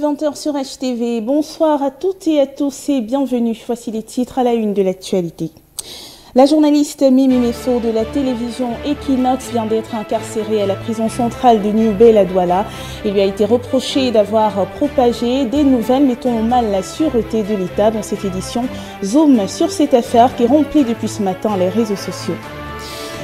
20 h sur HTV. Bonsoir à toutes et à tous et bienvenue. Voici les titres à la une de l'actualité. La journaliste Mimi Meffo de la télévision Equinox vient d'être incarcérée à la prison centrale de New Bel à Douala. Il lui a été reproché d'avoir propagé des nouvelles mettant en mal la sûreté de l'État. Dans cette édition, zoom sur cette affaire qui remplit depuis ce matin les réseaux sociaux.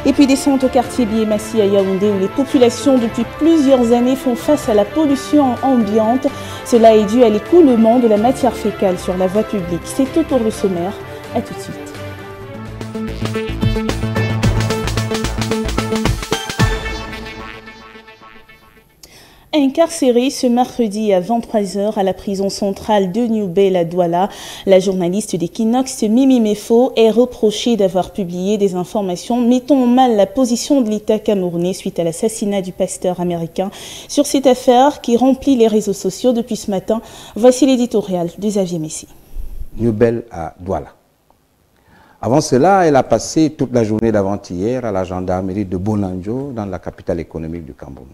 Et puis descente au quartier Biémassi à Yaoundé où les populations depuis plusieurs années font face à la pollution ambiante. Cela est dû à l'écoulement de la matière fécale sur la voie publique. C'est tout pour le sommaire. À tout de suite. Incarcérée ce mercredi à 23 h à la prison centrale de New Bel à Douala, la journaliste d'Equinox Mimi Meffo est reprochée d'avoir publié des informations mettant en mal la position de l'État camerounais suite à l'assassinat du pasteur américain. Sur cette affaire qui remplit les réseaux sociaux depuis ce matin, voici l'éditorial de Xavier Messi. New Bel à Douala. Avant cela, elle a passé toute la journée d'avant-hier à la gendarmerie de Bonanjo dans la capitale économique du Cameroun,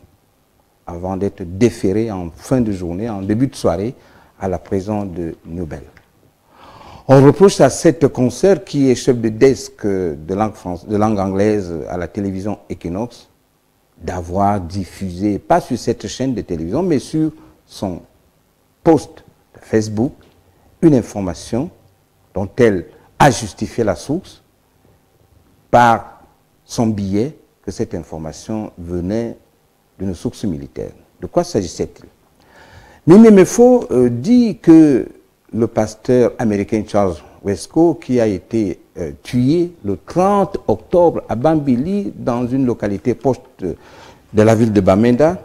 avant d'être déféré en fin de journée, en début de soirée, à la prison de New Bel. On reproche à cette consoeur, qui est chef de desk de langue anglaise à la télévision Equinox, d'avoir diffusé, pas sur cette chaîne de télévision, mais sur son post de Facebook, une information dont elle a justifié la source par son billet, que cette information venait d'une source militaire. De quoi s'agissait-il? Mimi Meffo dit que le pasteur américain Charles Wesco, qui a été tué le 30 octobre à Bambili, dans une localité proche de la ville de Bamenda,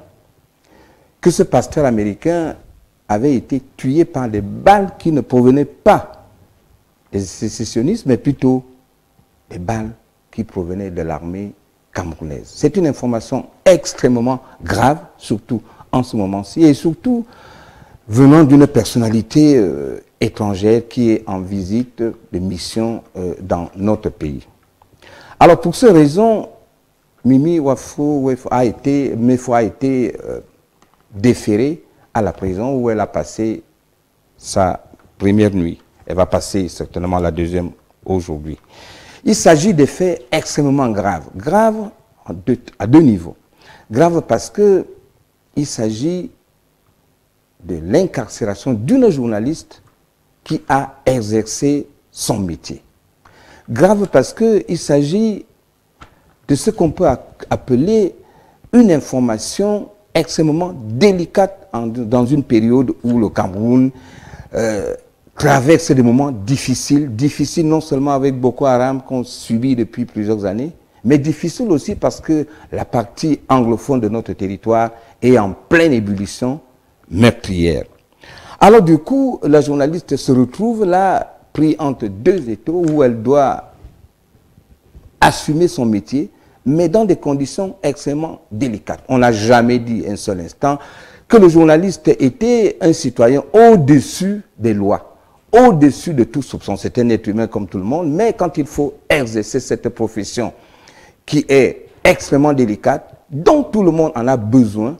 que ce pasteur américain avait été tué par des balles qui ne provenaient pas des sécessionnistes, mais plutôt des balles qui provenaient de l'armée camerounaise. C'est une information extrêmement grave, surtout en ce moment-ci, et surtout venant d'une personnalité étrangère qui est en visite de mission dans notre pays. Alors pour ces raisons, Mimi Meffo a été déférée à la prison où elle a passé sa première nuit. Elle va passer certainement la deuxième aujourd'hui. Il s'agit de faits extrêmement graves. Graves à deux niveaux. Graves parce qu'il s'agit de l'incarcération d'une journaliste qui a exercé son métier. Grave parce qu'il s'agit de ce qu'on peut appeler une information extrêmement délicate dans une période où le Cameroun traverse des moments difficiles non seulement avec Boko Haram qu'on subit depuis plusieurs années, mais difficiles aussi parce que la partie anglophone de notre territoire est en pleine ébullition meurtrière. Alors du coup, la journaliste se retrouve là, prise entre deux étaux où elle doit assumer son métier, mais dans des conditions extrêmement délicates. On n'a jamais dit un seul instant que le journaliste était un citoyen au-dessus des lois, au-dessus de tout soupçon. C'est un être humain comme tout le monde, mais quand il faut exercer cette profession qui est extrêmement délicate, dont tout le monde en a besoin,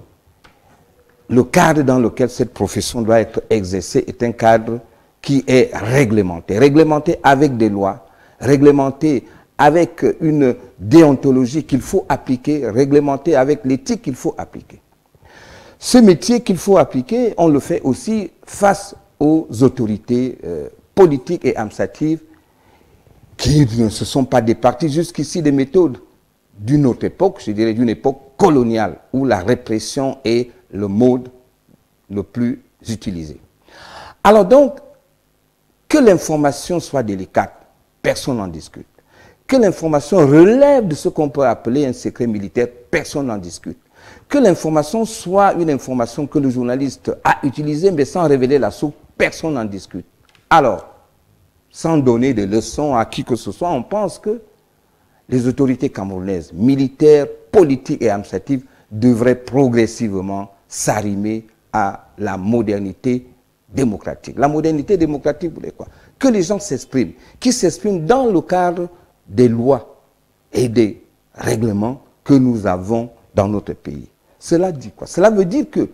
le cadre dans lequel cette profession doit être exercée est un cadre qui est réglementé. Réglementé avec des lois, réglementé avec une déontologie qu'il faut appliquer, réglementé avec l'éthique qu'il faut appliquer. Ce métier qu'il faut appliquer, on le fait aussi face aux autorités politiques et administratives qui ne se sont pas départies jusqu'ici des méthodes d'une autre époque, je dirais d'une époque coloniale, où la répression est le mode le plus utilisé. Alors donc, que l'information soit délicate, personne n'en discute. Que l'information relève de ce qu'on peut appeler un secret militaire, personne n'en discute. Que l'information soit une information que le journaliste a utilisée, mais sans révéler la source, personne n'en discute. Alors, sans donner de leçons à qui que ce soit, on pense que les autorités camerounaises, militaires, politiques et administratives, devraient progressivement s'arrimer à la modernité démocratique. La modernité démocratique, vous voulez quoi? Que les gens s'expriment, qui s'expriment dans le cadre des lois et des règlements que nous avons dans notre pays. Cela dit quoi? Cela veut dire que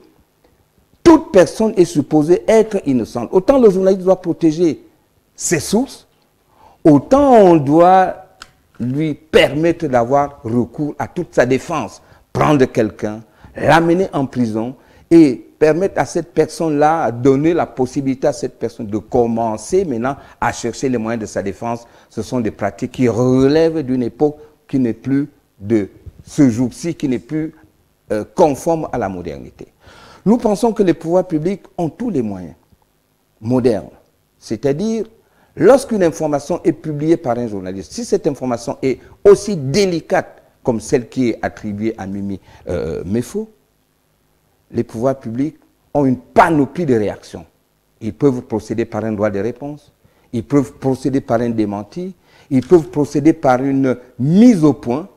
toute personne est supposée être innocente. Autant le journaliste doit protéger ses sources, autant on doit lui permettre d'avoir recours à toute sa défense. Prendre quelqu'un, l'amener en prison et permettre à cette personne-là, donner la possibilité à cette personne de commencer maintenant à chercher les moyens de sa défense. Ce sont des pratiques qui relèvent d'une époque qui n'est plus de ce jour-ci, qui n'est plus conforme à la modernité. Nous pensons que les pouvoirs publics ont tous les moyens modernes. C'est-à-dire, lorsqu'une information est publiée par un journaliste, si cette information est aussi délicate comme celle qui est attribuée à Mimi Mefo, les pouvoirs publics ont une panoplie de réactions. Ils peuvent procéder par un droit de réponse, ils peuvent procéder par un démenti, ils peuvent procéder par une mise au point,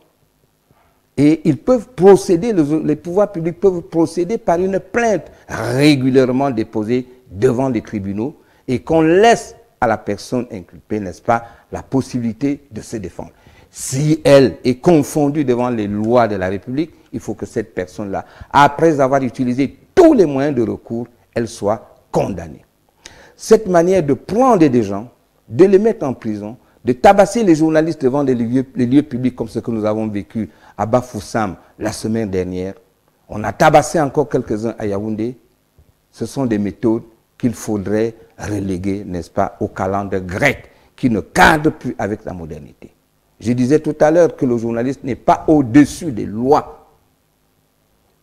et ils peuvent procéder, les pouvoirs publics peuvent procéder par une plainte régulièrement déposée devant les tribunaux et qu'on laisse à la personne inculpée, n'est-ce pas, la possibilité de se défendre. Si elle est confondue devant les lois de la République, il faut que cette personne-là, après avoir utilisé tous les moyens de recours, elle soit condamnée. Cette manière de prendre des gens, de les mettre en prison, de tabasser les journalistes devant les lieux publics comme ce que nous avons vécu à Bafoussam la semaine dernière. On a tabassé encore quelques-uns à Yaoundé. Ce sont des méthodes qu'il faudrait reléguer, n'est-ce pas, au calendrier grec qui ne cadre plus avec la modernité. Je disais tout à l'heure que le journaliste n'est pas au-dessus des lois.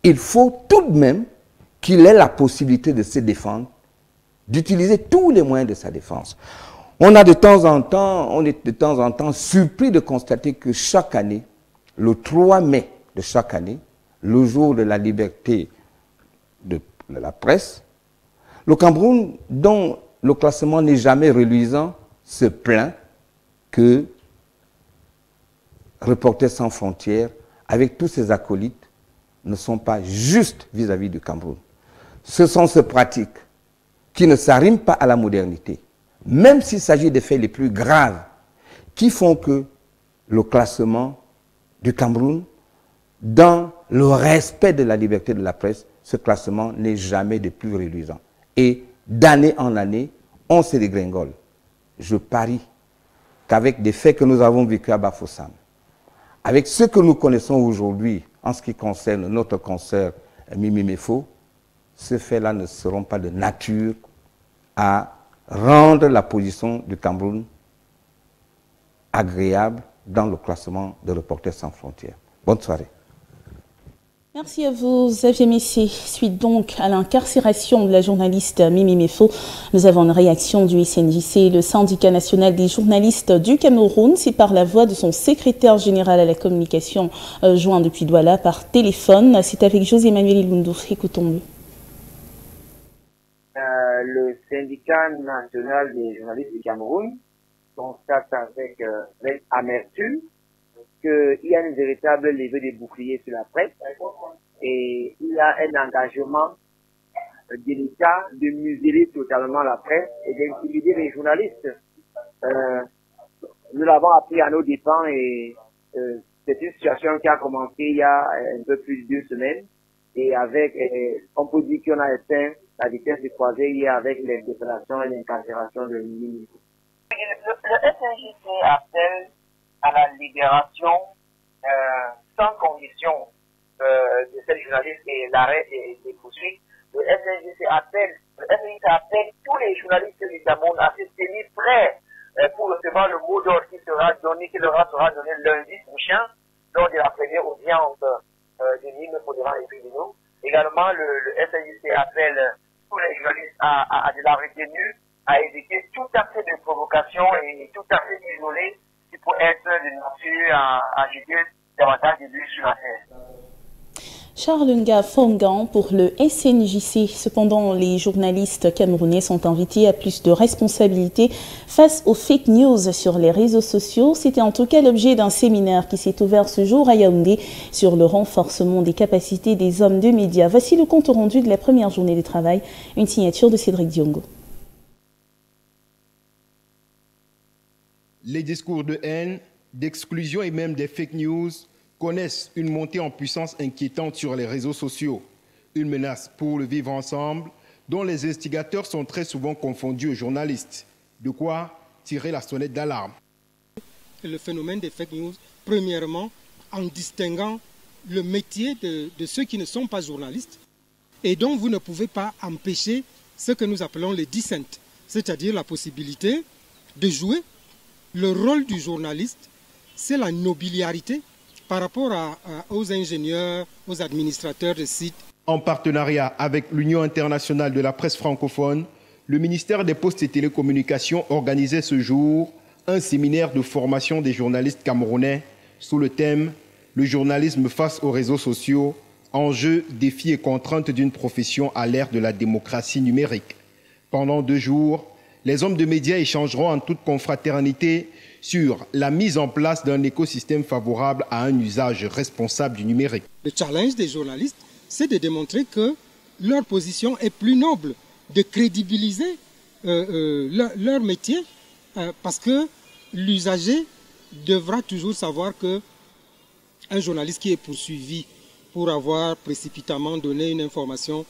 Il faut tout de même qu'il ait la possibilité de se défendre, d'utiliser tous les moyens de sa défense. On est de temps en temps surpris de constater que chaque année, le 3 mai de chaque année, le jour de la liberté de la presse, le Cameroun, dont le classement n'est jamais reluisant, se plaint que Reporters sans frontières, avec tous ses acolytes, ne sont pas justes vis-à-vis du Cameroun. Ce sont ces pratiques qui ne s'arriment pas à la modernité, même s'il s'agit des faits les plus graves, qui font que le classement du Cameroun, dans le respect de la liberté de la presse, ce classement n'est jamais de plus reluisant. Et d'année en année, on se dégringole. Je parie qu'avec des faits que nous avons vécus à Bafoussam, avec ce que nous connaissons aujourd'hui en ce qui concerne notre concert Mimi Mefo, ces faits-là ne seront pas de nature à rendre la position du Cameroun agréable dans le classement de Reporters sans frontières. Bonne soirée. Merci à vous, Xavier Messé. Suite donc à l'incarcération de la journaliste Mimi Mefo, nous avons une réaction du SNJC, le syndicat national des journalistes du Cameroun. C'est par la voix de son secrétaire général à la communication, joint depuis Douala par téléphone. C'est avec José Manuel Ilundu. Écoutons-le. Le syndicat national des journalistes du Cameroun constate avec amertume qu'il y a une véritable levée des boucliers sur la presse et il y a un engagement délicat de museler totalement la presse et d'intimider les journalistes. Nous l'avons appris à nos dépens et c'est une situation qui a commencé il y a un peu plus de 2 semaines et avec, on peut dire qu'on a atteint la vitesse de croisée hier avec les déclarations et l'incarcération de Mimi. Le SNJC appelle à la libération sans condition de ces journalistes et l'arrêt des poursuites. Le SNJC appelle tous les journalistes du Cameroun à se tenir prêts pour recevoir le mot d'ordre qui leur sera donné lundi prochain lors de la première audience de Mimi Mefo devant les tribunaux. Également, le SNJC appelle tous les journalistes à de la retenue, à éviter tout acte de provocation et tout acte isolé qui peut être de nature à jeter davantage de l'huile sur la terre. Charles Nga Fongan pour le SNJC. Cependant, les journalistes camerounais sont invités à plus de responsabilités face aux fake news sur les réseaux sociaux. C'était en tout cas l'objet d'un séminaire qui s'est ouvert ce jour à Yaoundé sur le renforcement des capacités des hommes de médias. Voici le compte rendu de la première journée de travail, une signature de Cédric Diongo. Les discours de haine, d'exclusion et même des fake news connaissent une montée en puissance inquiétante sur les réseaux sociaux. Une menace pour le vivre ensemble dont les instigateurs sont très souvent confondus aux journalistes. De quoi tirer la sonnette d'alarme. Le phénomène des fake news, premièrement, en distinguant le métier de ceux qui ne sont pas journalistes et dont vous ne pouvez pas empêcher ce que nous appelons les dissent, c'est-à-dire la possibilité de jouer le rôle du journaliste, c'est la nobiliarité par rapport aux ingénieurs, aux administrateurs de sites. En partenariat avec l'Union internationale de la presse francophone, le ministère des Postes et Télécommunications organisait ce jour un séminaire de formation des journalistes camerounais sous le thème « Le journalisme face aux réseaux sociaux, enjeux, défis et contraintes d'une profession à l'ère de la démocratie numérique ». Pendant 2 jours, les hommes de médias échangeront en toute confraternité sur la mise en place d'un écosystème favorable à un usage responsable du numérique. Le challenge des journalistes, c'est de démontrer que leur position est plus noble, de crédibiliser leur métier, parce que l'usager devra toujours savoir qu'un journaliste qui est poursuivi pour avoir précipitamment donné une information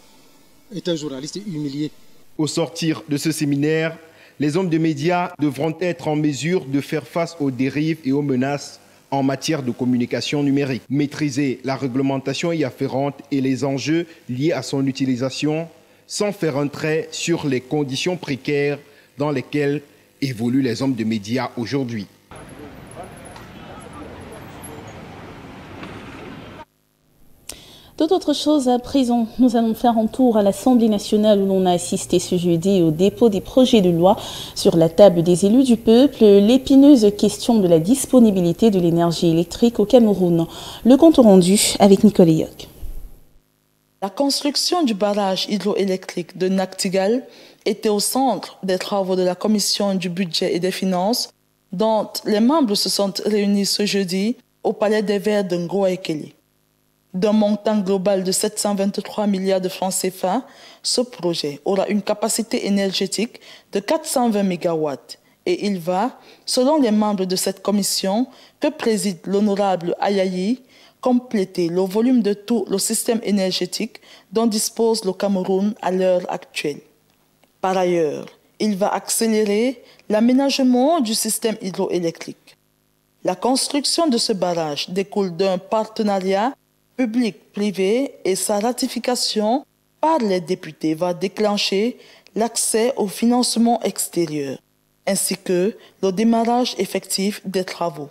est un journaliste humilié. Au sortir de ce séminaire, les hommes de médias devront être en mesure de faire face aux dérives et aux menaces en matière de communication numérique, maîtriser la réglementation y afférente et les enjeux liés à son utilisation, sans faire un trait sur les conditions précaires dans lesquelles évoluent les hommes de médias aujourd'hui. D'autres choses à présent, nous allons faire un tour à l'Assemblée nationale où l'on a assisté ce jeudi au dépôt des projets de loi sur la table des élus du peuple, l'épineuse question de la disponibilité de l'énergie électrique au Cameroun. Le compte rendu avec Nicole Yoc. La construction du barrage hydroélectrique de Nachtigal était au centre des travaux de la Commission du budget et des finances, dont les membres se sont réunis ce jeudi au Palais des Verts de Ngoa-Ekele. D'un montant global de 723 milliards de francs CFA, ce projet aura une capacité énergétique de 420 MW et il va, selon les membres de cette commission que préside l'honorable Ayayi, compléter le volume de tout le système énergétique dont dispose le Cameroun à l'heure actuelle. Par ailleurs, il va accélérer l'aménagement du système hydroélectrique. La construction de ce barrage découle d'un partenariat public-privé et sa ratification par les députés va déclencher l'accès au financement extérieur, ainsi que le démarrage effectif des travaux.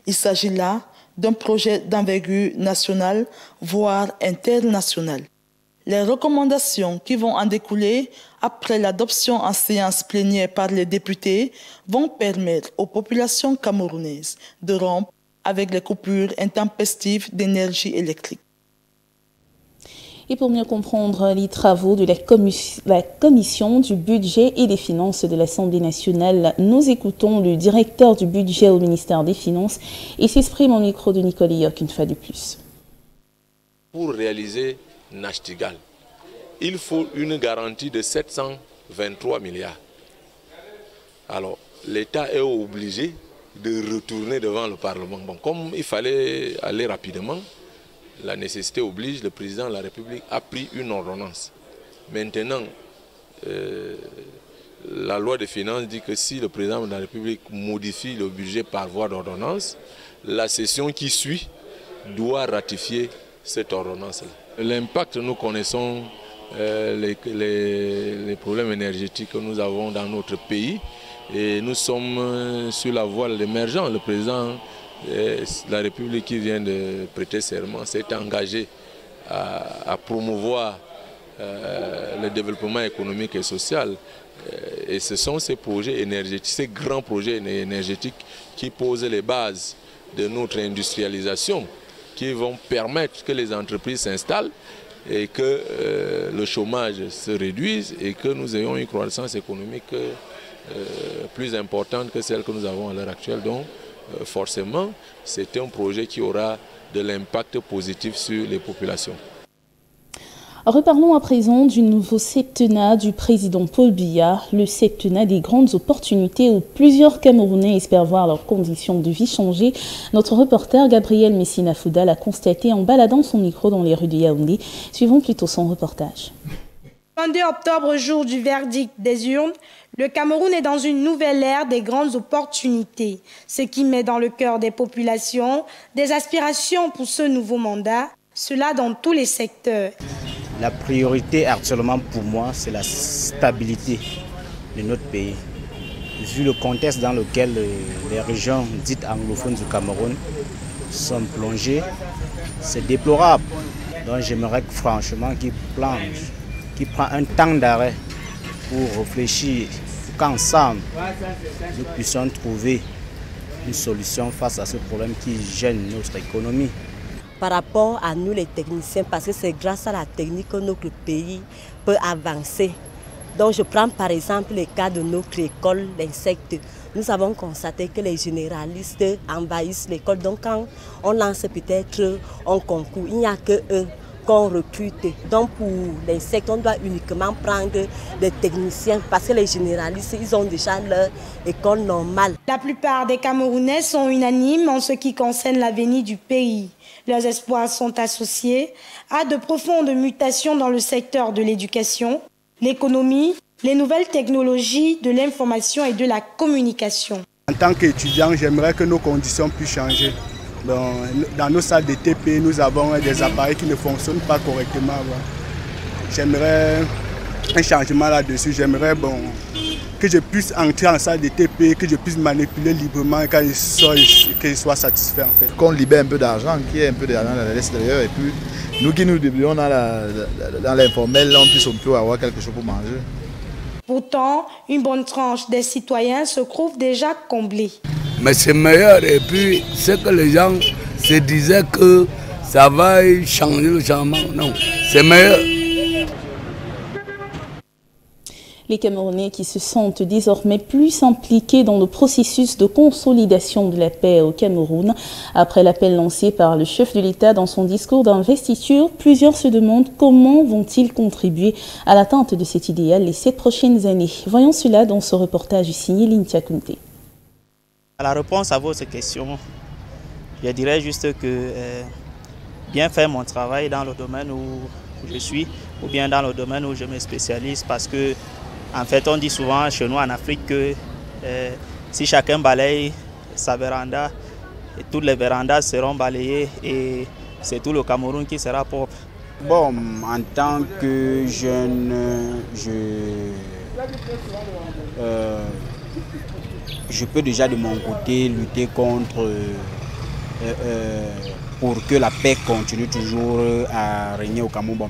Il s'agit là d'un projet d'envergure nationale, voire internationale. Les recommandations qui vont en découler après l'adoption en séance plénière par les députés vont permettre aux populations camerounaises de rompre avec les coupures intempestives d'énergie électrique. Et pour mieux comprendre les travaux de la Commission du budget et des finances de l'Assemblée nationale, nous écoutons le directeur du budget au ministère des Finances et s'exprime au micro de Nicole Yoc une fois de plus. Pour réaliser Nachtigal, il faut une garantie de 723 milliards. Alors, l'État est obligé de retourner devant le Parlement. Bon, comme il fallait aller rapidement, la nécessité oblige, le président de la République a pris une ordonnance. Maintenant, la loi des finances dit que si le président de la République modifie le budget par voie d'ordonnance, la session qui suit doit ratifier cette ordonnance-là. L'impact, nous connaissons les problèmes énergétiques que nous avons dans notre pays. Et nous sommes sur la voie de l'émergence. Le président de la République qui vient de prêter serment s'est engagé à promouvoir le développement économique et social. Et ce sont ces projets énergétiques, ces grands projets énergétiques qui posent les bases de notre industrialisation, qui vont permettre que les entreprises s'installent et que le chômage se réduise et que nous ayons une croissance économique plus importante que celle que nous avons à l'heure actuelle. Donc, forcément, c'est un projet qui aura de l'impact positif sur les populations. Reparlons à présent du nouveau septennat du président Paul Biya, le septennat des grandes opportunités où plusieurs Camerounais espèrent voir leurs conditions de vie changer. Notre reporter Gabriel Messina-Fouda l'a constaté en baladant son micro dans les rues de Yaoundé. Suivons plutôt son reportage. Le 22 octobre, jour du verdict des urnes, le Cameroun est dans une nouvelle ère des grandes opportunités, ce qui met dans le cœur des populations des aspirations pour ce nouveau mandat, cela dans tous les secteurs. La priorité actuellement pour moi, c'est la stabilité de notre pays. Vu le contexte dans lequel les régions dites anglophones du Cameroun sont plongées, c'est déplorable. Donc j'aimerais franchement qu'ils plongent, qu'ils prennent un temps d'arrêt pour réfléchir, pour qu'ensemble nous puissions trouver une solution face à ce problème qui gêne notre économie. Par rapport à nous les techniciens, parce que c'est grâce à la technique que notre pays peut avancer. Donc je prends par exemple le cas de notre école d'insectes. Nous avons constaté que les généralistes envahissent l'école. Donc quand on lance peut-être un concours, il n'y a que eux qu'on recrute. Donc pour l'insecte, on doit uniquement prendre des techniciens parce que les généralistes, ils ont déjà leur école normale. La plupart des Camerounais sont unanimes en ce qui concerne l'avenir du pays. Leurs espoirs sont associés à de profondes mutations dans le secteur de l'éducation, l'économie, les nouvelles technologies de l'information et de la communication. En tant qu'étudiant, j'aimerais que nos conditions puissent changer. Dans nos salles de TP, nous avons des appareils qui ne fonctionnent pas correctement. J'aimerais un changement là-dessus. J'aimerais que je puisse entrer en salle de TP, que je puisse manipuler librement et quand je sors, que je sois satisfait en fait. Qu'on libère un peu d'argent, qu'il y ait un peu d'argent à l'extérieur et puis nous qui nous débrouillons dans l'informel, on puisse avoir quelque chose pour manger. Pourtant, une bonne tranche des citoyens se trouve déjà comblée. Mais c'est meilleur et puis c'est que les gens se disaient que ça va changer le changement. Non, c'est meilleur. Les Camerounais qui se sentent désormais plus impliqués dans le processus de consolidation de la paix au Cameroun. Après l'appel lancé par le chef de l'État dans son discours d'investiture, plusieurs se demandent comment vont-ils contribuer à l'atteinte de cet idéal les 7 prochaines années. Voyons cela dans ce reportage signé Lintia Kunte. La réponse à votre question, je dirais juste que bien faire mon travail dans le domaine où je suis ou bien dans le domaine où je me spécialise parce que en fait, on dit souvent chez nous en Afrique que si chacun balaye sa véranda, toutes les vérandas seront balayées et c'est tout le Cameroun qui sera propre. Bon, en tant que jeune, je peux déjà de mon côté lutter contre, pour que la paix continue toujours à régner au Cameroun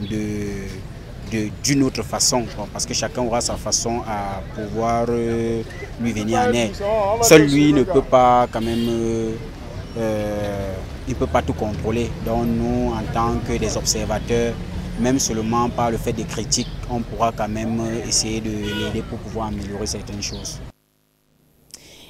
d'une autre façon, parce que chacun aura sa façon à pouvoir lui venir en aide. Seul lui ne peut pas quand même, il peut pas tout contrôler. Donc nous, en tant que des observateurs, même seulement par le fait des critiques, on pourra quand même essayer de l'aider pour pouvoir améliorer certaines choses.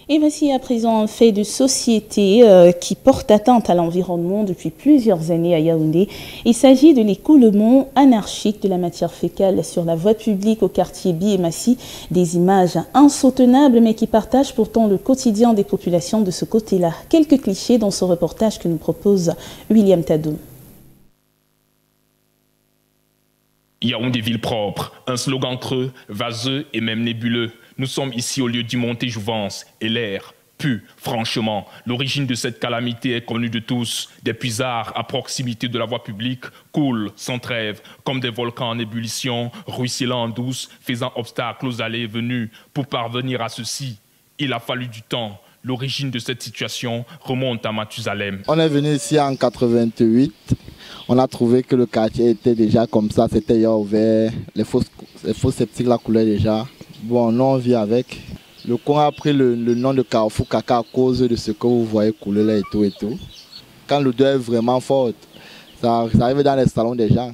Et voici à présent un fait de société qui porte atteinte à l'environnement depuis plusieurs années à Yaoundé. Il s'agit de l'écoulement anarchique de la matière fécale sur la voie publique au quartier Bi et Massi. Des images insoutenables mais qui partagent pourtant le quotidien des populations de ce côté-là. Quelques clichés dans ce reportage que nous propose William Tadoum. Yaoundé ville propre, un slogan creux, vaseux et même nébuleux. Nous sommes ici au lieu du Monté-Jouvence et l'air pue, franchement. L'origine de cette calamité est connue de tous. Des puisards à proximité de la voie publique coulent sans trêve, comme des volcans en ébullition, ruisselant en douce, faisant obstacle aux allées et venues. Pour parvenir à ceci, il a fallu du temps. L'origine de cette situation remonte à Mathusalem. On est venu ici en 88. On a trouvé que le quartier était déjà comme ça, c'était déjà ouvert. Les fosses septiques la coulaient déjà. Bon, nous on vit avec. Le coin a pris le nom de Carrefour Caca à cause de ce que vous voyez couler là et tout et tout. Quand l'odeur est vraiment forte, ça arrive dans les salons des gens.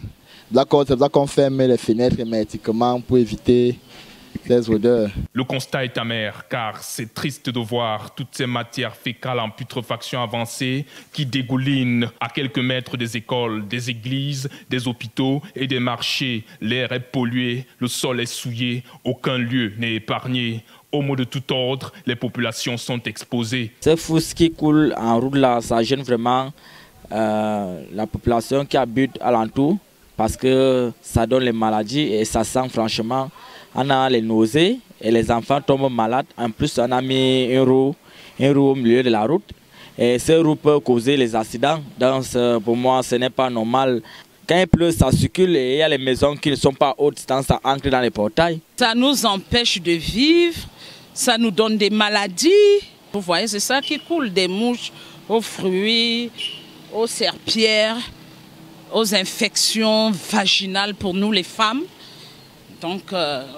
C'est pour ça qu'on ferme les fenêtres hermétiquement pour éviter ces odeurs. Le constat est amer car c'est triste de voir toutes ces matières fécales en putréfaction avancée qui dégoulinent à quelques mètres des écoles, des églises, des hôpitaux et des marchés. L'air est pollué, le sol est souillé, aucun lieu n'est épargné. Au mot de tout ordre, les populations sont exposées. Ces fousses qui coulent en route là, ça gêne vraiment la population qui habite alentour parce que ça donne les maladies et ça sent franchement. On a les nausées et les enfants tombent malades. En plus, on a mis une roue au milieu de la route. Et ces roues peuvent causer les accidents. Donc, pour moi, ce n'est pas normal. Quand il pleut, ça circule et il y a les maisons qui ne sont pas hautes, ça ancre dans les portails. Ça nous empêche de vivre, ça nous donne des maladies. Vous voyez, c'est ça qui coule, des mouches aux fruits, aux serpillères, aux infections vaginales pour nous les femmes. Donc,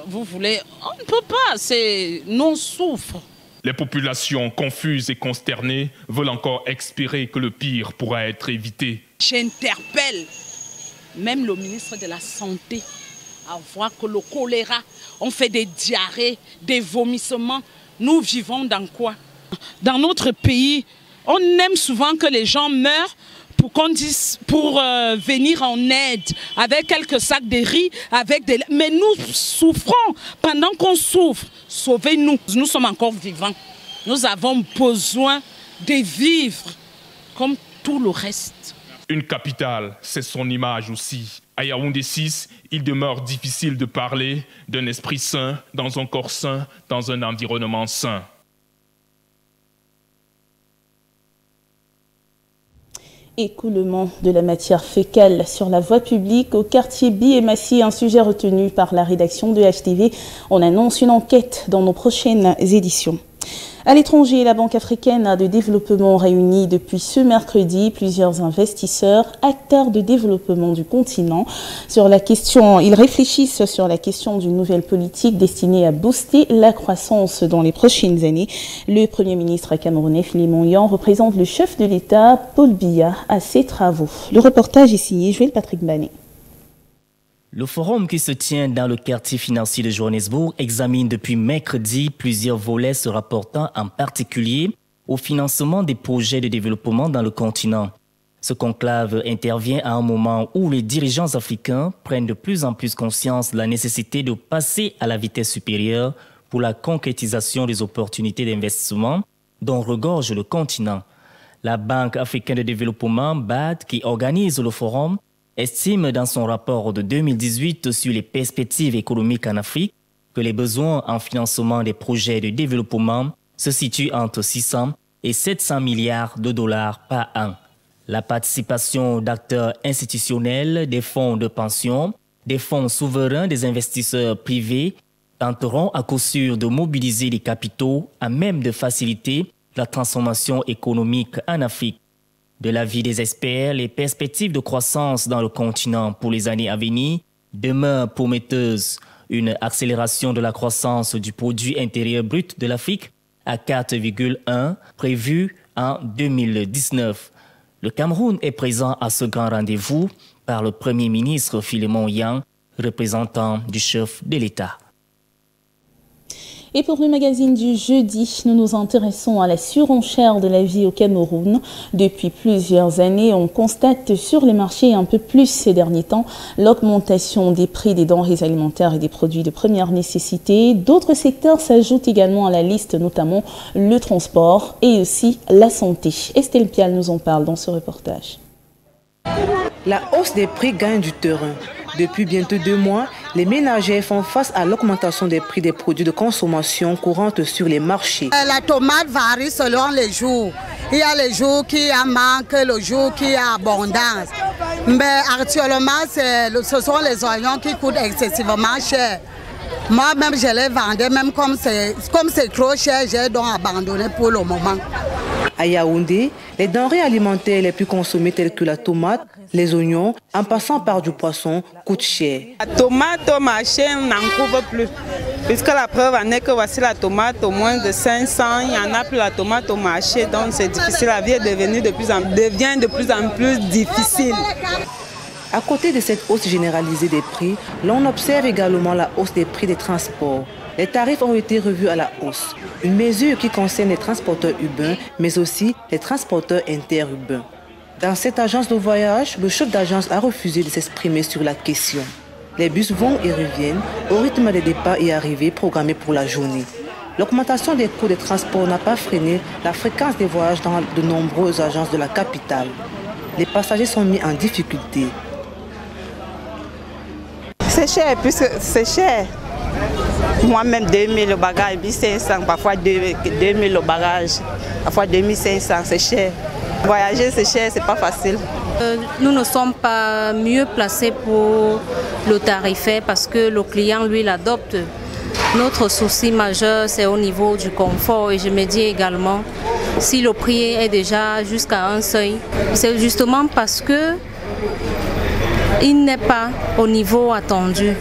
vous voulez, on ne peut pas, nous on souffre. Les populations confuses et consternées veulent encore espérer que le pire pourra être évité. J'interpelle même le ministre de la Santé à voir que le choléra, on fait des diarrhées, des vomissements. Nous vivons dans quoi? Dans notre pays, on aime souvent que les gens meurent pour venir en aide avec quelques sacs de riz, mais nous souffrons. Pendant qu'on souffre, sauvez-nous. Nous sommes encore vivants. Nous avons besoin de vivre comme tout le reste. Une capitale, c'est son image aussi. À Yaoundé 6, il demeure difficile de parler d'un esprit sain, dans un corps sain, dans un environnement sain. Écoulement de la matière fécale sur la voie publique au quartier Bi-et-Massy, un sujet retenu par la rédaction de HTV. On annonce une enquête dans nos prochaines éditions. À l'étranger, la Banque africaine de développement réunit depuis ce mercredi plusieurs investisseurs, acteurs de développement du continent. Ils réfléchissent sur la question d'une nouvelle politique destinée à booster la croissance dans les prochaines années. Le Premier ministre camerounais Philemon Yan représente le chef de l'État, Paul Biya, à ses travaux. Le reportage est signé Joël Patrick Banet. Le forum qui se tient dans le quartier financier de Johannesburg examine depuis mercredi plusieurs volets se rapportant en particulier au financement des projets de développement dans le continent. Ce conclave intervient à un moment où les dirigeants africains prennent de plus en plus conscience de la nécessité de passer à la vitesse supérieure pour la concrétisation des opportunités d'investissement dont regorge le continent. La Banque africaine de développement, BAD, qui organise le forum, estime dans son rapport de 2018 sur les perspectives économiques en Afrique que les besoins en financement des projets de développement se situent entre 600 et 700 milliards de dollars par an. La participation d'acteurs institutionnels, des fonds de pension, des fonds souverains, des investisseurs privés tenteront à coup sûr de mobiliser des capitaux à même de faciliter la transformation économique en Afrique. De l'avis des experts, les perspectives de croissance dans le continent pour les années à venir demeurent prometteuses. Une accélération de la croissance du produit intérieur brut de l'Afrique à 4,1 prévue en 2019. Le Cameroun est présent à ce grand rendez-vous par le Premier ministre Philemon Yan, représentant du chef de l'État. Et pour le magazine du jeudi, nous nous intéressons à la surenchère de la vie au Cameroun. Depuis plusieurs années, on constate sur les marchés un peu plus ces derniers temps l'augmentation des prix des denrées alimentaires et des produits de première nécessité. D'autres secteurs s'ajoutent également à la liste, notamment le transport et aussi la santé. Estelle Pial nous en parle dans ce reportage. La hausse des prix gagne du terrain. Depuis bientôt 2 mois, les ménagères font face à l'augmentation des prix des produits de consommation courantes sur les marchés. La tomate varie selon les jours. Il y a les jours qui en manque, le jour qui a abondance. Mais actuellement, ce sont les oignons qui coûtent excessivement cher. Moi-même, je les vendais, même comme c'est trop cher, j'ai donc abandonné pour le moment. À Yaoundé, les denrées alimentaires les plus consommées telles que la tomate, les oignons, en passant par du poisson, coûtent cher. La tomate au marché, on n'en trouve plus. Puisque la preuve en est que voici la tomate au moins de 500, il n'y en a plus la tomate au marché, donc c'est difficile. La vie est devient de plus en plus difficile. À côté de cette hausse généralisée des prix, l'on observe également la hausse des prix des transports. Les tarifs ont été revus à la hausse. Une mesure qui concerne les transporteurs urbains, mais aussi les transporteurs interurbains. Dans cette agence de voyage, le chef d'agence a refusé de s'exprimer sur la question. Les bus vont et reviennent au rythme des départs et arrivées programmés pour la journée. L'augmentation des coûts des transports n'a pas freiné la fréquence des voyages dans de nombreuses agences de la capitale. Les passagers sont mis en difficulté. C'est cher, puisque c'est cher. Moi-même, 2000 le bagage, 1500, parfois 2000 le bagage, parfois 2500, c'est cher. Voyager, c'est cher, c'est pas facile. Nous ne sommes pas mieux placés pour le tarifaire parce que le client, lui, l'adopte. Notre souci majeur, c'est au niveau du confort et je me dis également, si le prix est déjà jusqu'à un seuil, c'est justement parce que il n'est pas au niveau attendu.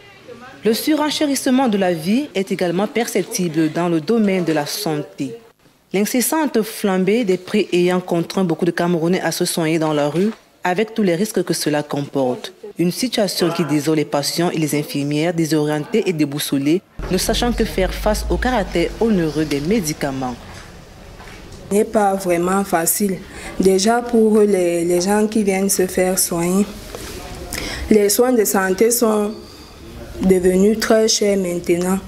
Le surenchérissement de la vie est également perceptible dans le domaine de la santé. L'incessante flambée des prix ayant contraint beaucoup de Camerounais à se soigner dans la rue, avec tous les risques que cela comporte. Une situation qui désole les patients et les infirmières désorientés et déboussolés, ne sachant que faire face au caractère onéreux des médicaments. Ce n'est pas vraiment facile. Déjà pour les gens qui viennent se faire soigner, les soins de santé sont devenus très chers maintenant.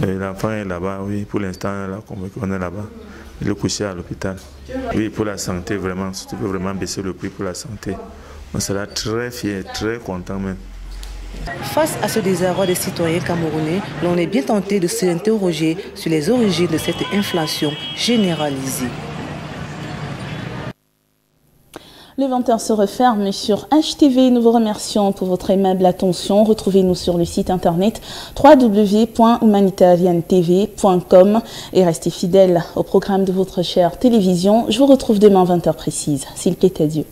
L'enfant est là-bas, oui, pour l'instant, on est là-bas. Il est couché à l'hôpital. Oui, pour la santé, vraiment, si tu peux vraiment baisser le prix pour la santé. On sera très fiers, très contents même. Face à ce désarroi des citoyens camerounais, l'on est bien tenté de s'interroger sur les origines de cette inflation généralisée. Le 20h se referme sur HTV. Nous vous remercions pour votre aimable attention. Retrouvez-nous sur le site internet www.humanitariantv.com et restez fidèles au programme de votre chère télévision. Je vous retrouve demain 20h précise, s'il plaît à Dieu.